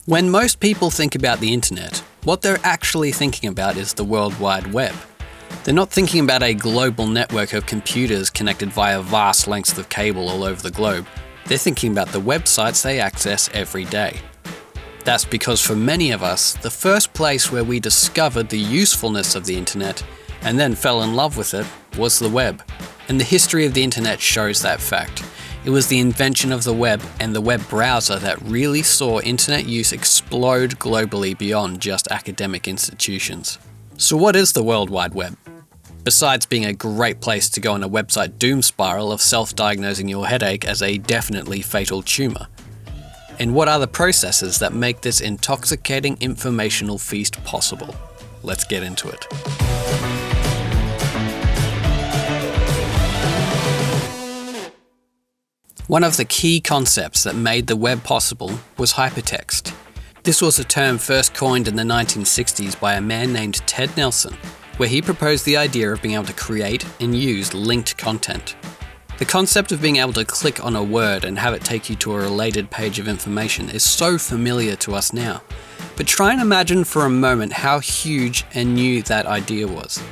When most people think about the internet, what they're actually thinking about is the World Wide Web. They're not thinking about a global network of computers connected via vast lengths of cable all over the globe. They're thinking about the websites they access every day. That's because for many of us, the first place where we discovered the usefulness of the internet and then fell in love with it was the web. And the history of the internet shows that fact. It was the invention of the web and the web browser that really saw internet use explode globally beyond just academic institutions. So what is the World Wide Web? Besides being a great place to go on a website doom spiral of self-diagnosing your headache as a definitely fatal tumour. And what are the processes that make this intoxicating informational feast possible? Let's get into it. One of the key concepts that made the web possible was hypertext. This was a term first coined in the 1960s by a man named Ted Nelson, where he proposed the idea of being able to create and use linked content. The concept of being able to click on a word and have it take you to a related page of information is so familiar to us now. But try and imagine for a moment how huge and new that idea was.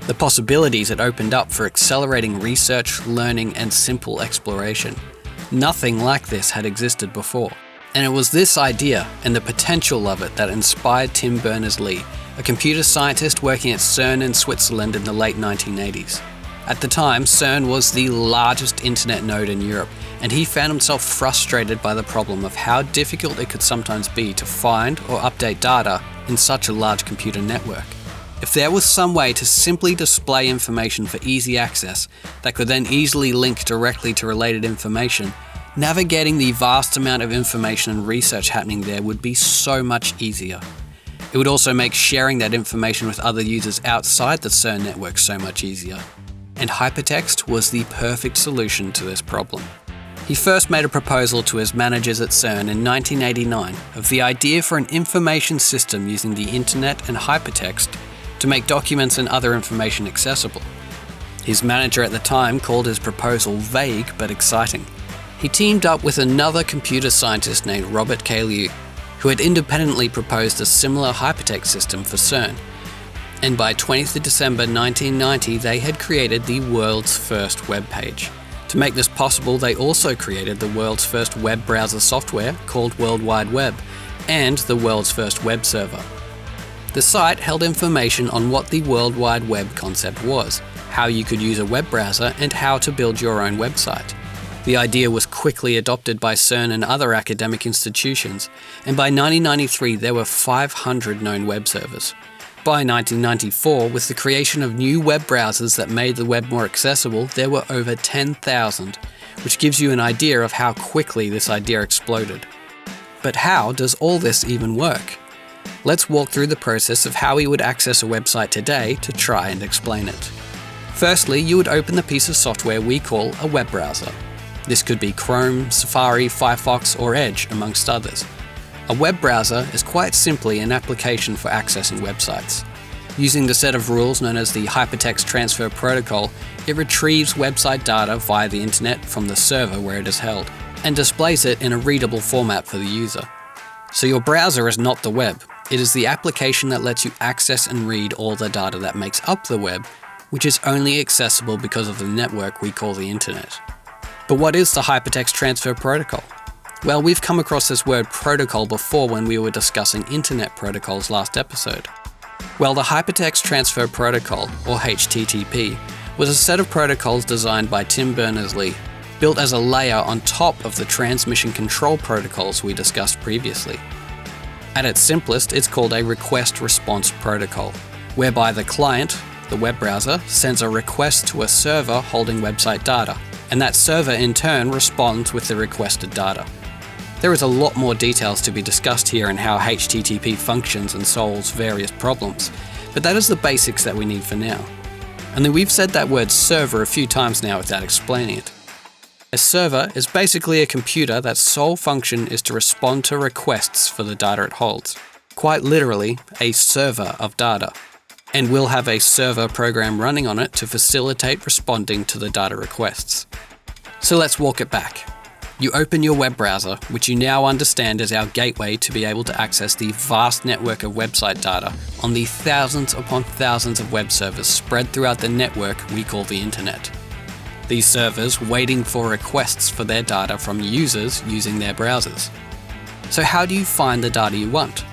The possibilities it opened up for accelerating research, learning, and simple exploration. Nothing like this had existed before. And it was this idea and the potential of it that inspired Tim Berners-Lee, a computer scientist working at CERN in Switzerland in the late 1980s. At the time, CERN was the largest internet node in Europe, and he found himself frustrated by the problem of how difficult it could sometimes be to find or update data in such a large computer network. If there was some way to simply display information for easy access that could then easily link directly to related information, navigating the vast amount of information and research happening there would be so much easier. It would also make sharing that information with other users outside the CERN network so much easier. And hypertext was the perfect solution to this problem. He first made a proposal to his managers at CERN in 1989 of the idea for an information system using the internet and hypertext to make documents and other information accessible. His manager at the time called his proposal vague but exciting. He teamed up with another computer scientist named Robert K. Liu, who had independently proposed a similar hypertext system for CERN. And by 20th of December 1990, they had created the world's first web page. To make this possible, they also created the world's first web browser software called World Wide Web and the world's first web server. The site held information on what the World Wide Web concept was, how you could use a web browser, and how to build your own website. The idea was quickly adopted by CERN and other academic institutions, and by 1993 there were 500 known web servers. By 1994, with the creation of new web browsers that made the web more accessible, there were over 10,000, which gives you an idea of how quickly this idea exploded. But how does all this even work? Let's walk through the process of how we would access a website today to try and explain it. Firstly, you would open the piece of software we call a web browser. This could be Chrome, Safari, Firefox, or Edge, amongst others. A web browser is quite simply an application for accessing websites. Using the set of rules known as the Hypertext Transfer Protocol, it retrieves website data via the internet from the server where it is held, and displays it in a readable format for the user. So your browser is not the web. It is the application that lets you access and read all the data that makes up the web, which is only accessible because of the network we call the internet. But what is the Hypertext Transfer Protocol? Well, we've come across this word protocol before when we were discussing internet protocols last episode. Well, the Hypertext Transfer Protocol, or HTTP, was a set of protocols designed by Tim Berners-Lee, built as a layer on top of the transmission control protocols we discussed previously. At its simplest, it's called a request-response protocol, whereby the client, the web browser, sends a request to a server holding website data, and that server in turn responds with the requested data. There is a lot more details to be discussed here in how HTTP functions and solves various problems, but that is the basics that we need for now. And then we've said that word server a few times now without explaining it. A server is basically a computer that's sole function is to respond to requests for the data it holds. Quite literally, a server of data. And we'll have a server program running on it to facilitate responding to the data requests. So let's walk it back. You open your web browser, which you now understand is our gateway to be able to access the vast network of website data on the thousands upon thousands of web servers spread throughout the network we call the internet. These servers waiting for requests for their data from users using their browsers. So how do you find the data you want?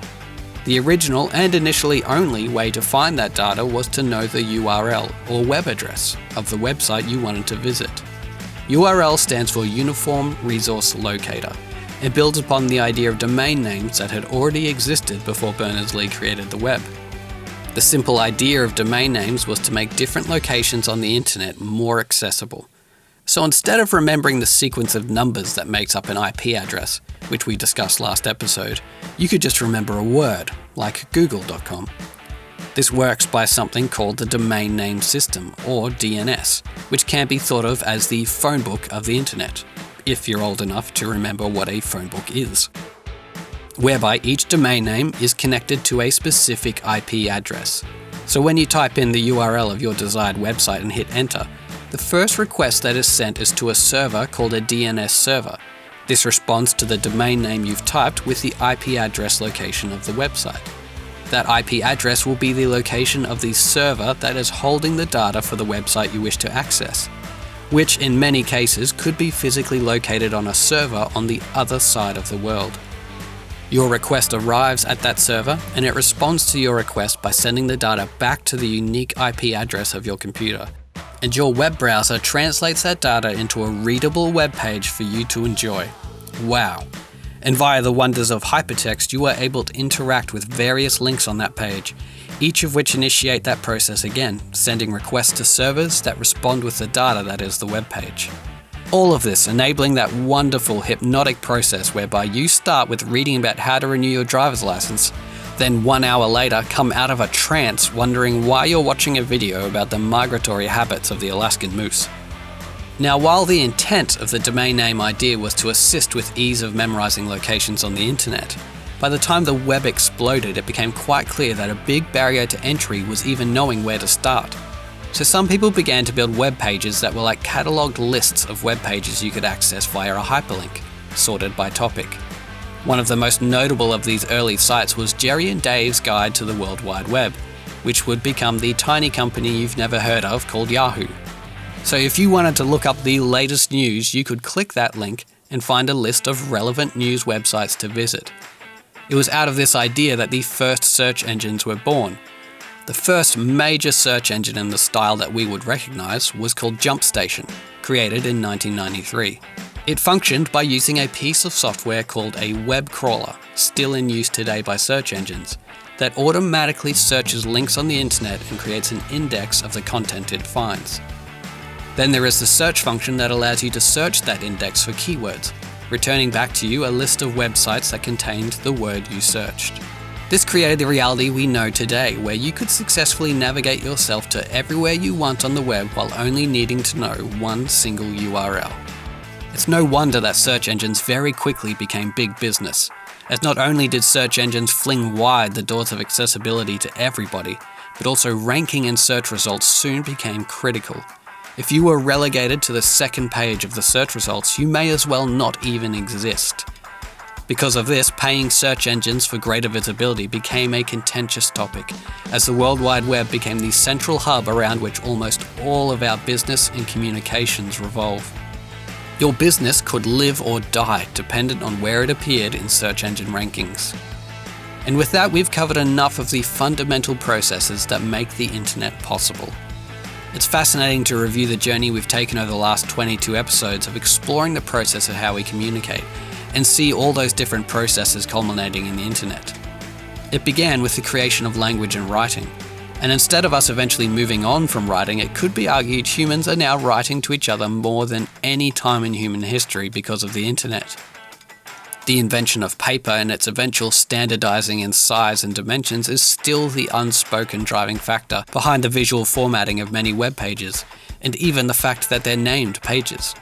The original and initially only way to find that data was to know the URL or web address of the website you wanted to visit. URL stands for Uniform Resource Locator and builds upon the idea of domain names that had already existed before Berners-Lee created the web. The simple idea of domain names was to make different locations on the internet more accessible. So instead of remembering the sequence of numbers that makes up an IP address, which we discussed last episode, you could just remember a word, like google.com. This works by something called the Domain Name System, or DNS, which can be thought of as the phone book of the internet, if you're old enough to remember what a phone book is. Whereby each domain name is connected to a specific IP address. So when you type in the URL of your desired website and hit enter, the first request that is sent is to a server called a DNS server. This responds to the domain name you've typed with the IP address location of the website. That IP address will be the location of the server that is holding the data for the website you wish to access, which in many cases could be physically located on a server on the other side of the world. Your request arrives at that server and it responds to your request by sending the data back to the unique IP address of your computer. And your web browser translates that data into a readable web page for you to enjoy. Wow! And via the wonders of hypertext, you are able to interact with various links on that page, each of which initiate that process again, sending requests to servers that respond with the data that is the web page. All of this enabling that wonderful hypnotic process whereby you start with reading about how to renew your driver's license, then 1 hour later come out of a trance wondering why you're watching a video about the migratory habits of the Alaskan moose. Now, while the intent of the domain name idea was to assist with ease of memorizing locations on the internet, by the time the web exploded, it became quite clear that a big barrier to entry was even knowing where to start. So some people began to build web pages that were like catalogued lists of web pages you could access via a hyperlink, sorted by topic. One of the most notable of these early sites was Jerry and Dave's Guide to the World Wide Web, which would become the tiny company you've never heard of called Yahoo. So if you wanted to look up the latest news, you could click that link and find a list of relevant news websites to visit. It was out of this idea that the first search engines were born. The first major search engine in the style that we would recognize was called JumpStation, created in 1993. It functioned by using a piece of software called a web crawler, still in use today by search engines, that automatically searches links on the internet and creates an index of the content it finds. Then there is the search function that allows you to search that index for keywords, returning back to you a list of websites that contained the word you searched. This created the reality we know today, where you could successfully navigate yourself to everywhere you want on the web while only needing to know one single URL. It's no wonder that search engines very quickly became big business, as not only did search engines fling wide the doors of accessibility to everybody, but also ranking and search results soon became critical. If you were relegated to the second page of the search results, you may as well not even exist. Because of this, paying search engines for greater visibility became a contentious topic, as the World Wide Web became the central hub around which almost all of our business and communications revolve. Your business could live or die dependent on where it appeared in search engine rankings. And with that, we've covered enough of the fundamental processes that make the internet possible. It's fascinating to review the journey we've taken over the last 22 episodes of exploring the process of how we communicate, and see all those different processes culminating in the internet. It began with the creation of language and writing, and instead of us eventually moving on from writing, it could be argued humans are now writing to each other more than any time in human history because of the internet. The invention of paper and its eventual standardizing in size and dimensions is still the unspoken driving factor behind the visual formatting of many web pages, and even the fact that they're named pages.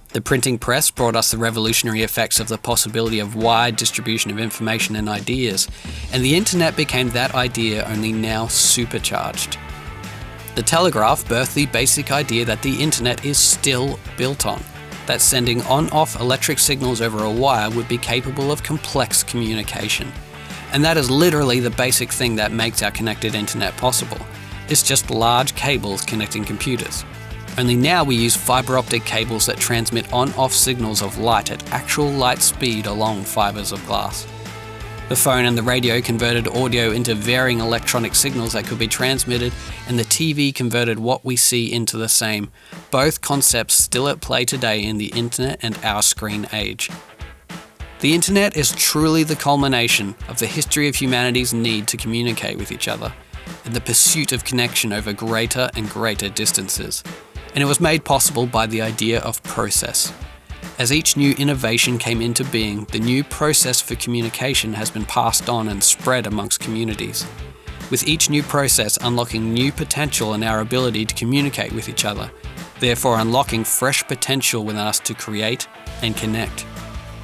The printing press brought us the revolutionary effects of the possibility of wide distribution of information and ideas, and the internet became that idea only now supercharged. The telegraph birthed the basic idea that the internet is still built on, that sending on-off electric signals over a wire would be capable of complex communication. And that is literally the basic thing that makes our connected internet possible. It's just large cables connecting computers. Only now we use fiber optic cables that transmit on-off signals of light at actual light speed along fibers of glass. The phone and the radio converted audio into varying electronic signals that could be transmitted, and the TV converted what we see into the same, both concepts still at play today in the internet and our screen age. The internet is truly the culmination of the history of humanity's need to communicate with each other, and the pursuit of connection over greater and greater distances. And it was made possible by the idea of process. As each new innovation came into being, the new process for communication has been passed on and spread amongst communities, with each new process unlocking new potential in our ability to communicate with each other, therefore unlocking fresh potential within us to create and connect.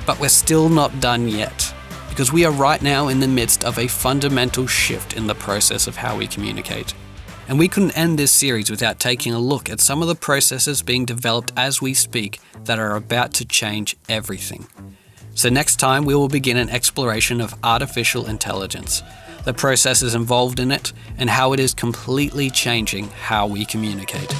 But we're still not done yet, because we are right now in the midst of a fundamental shift in the process of how we communicate. And we couldn't end this series without taking a look at some of the processes being developed as we speak that are about to change everything. So next time we will begin an exploration of artificial intelligence, the processes involved in it, and how it is completely changing how we communicate.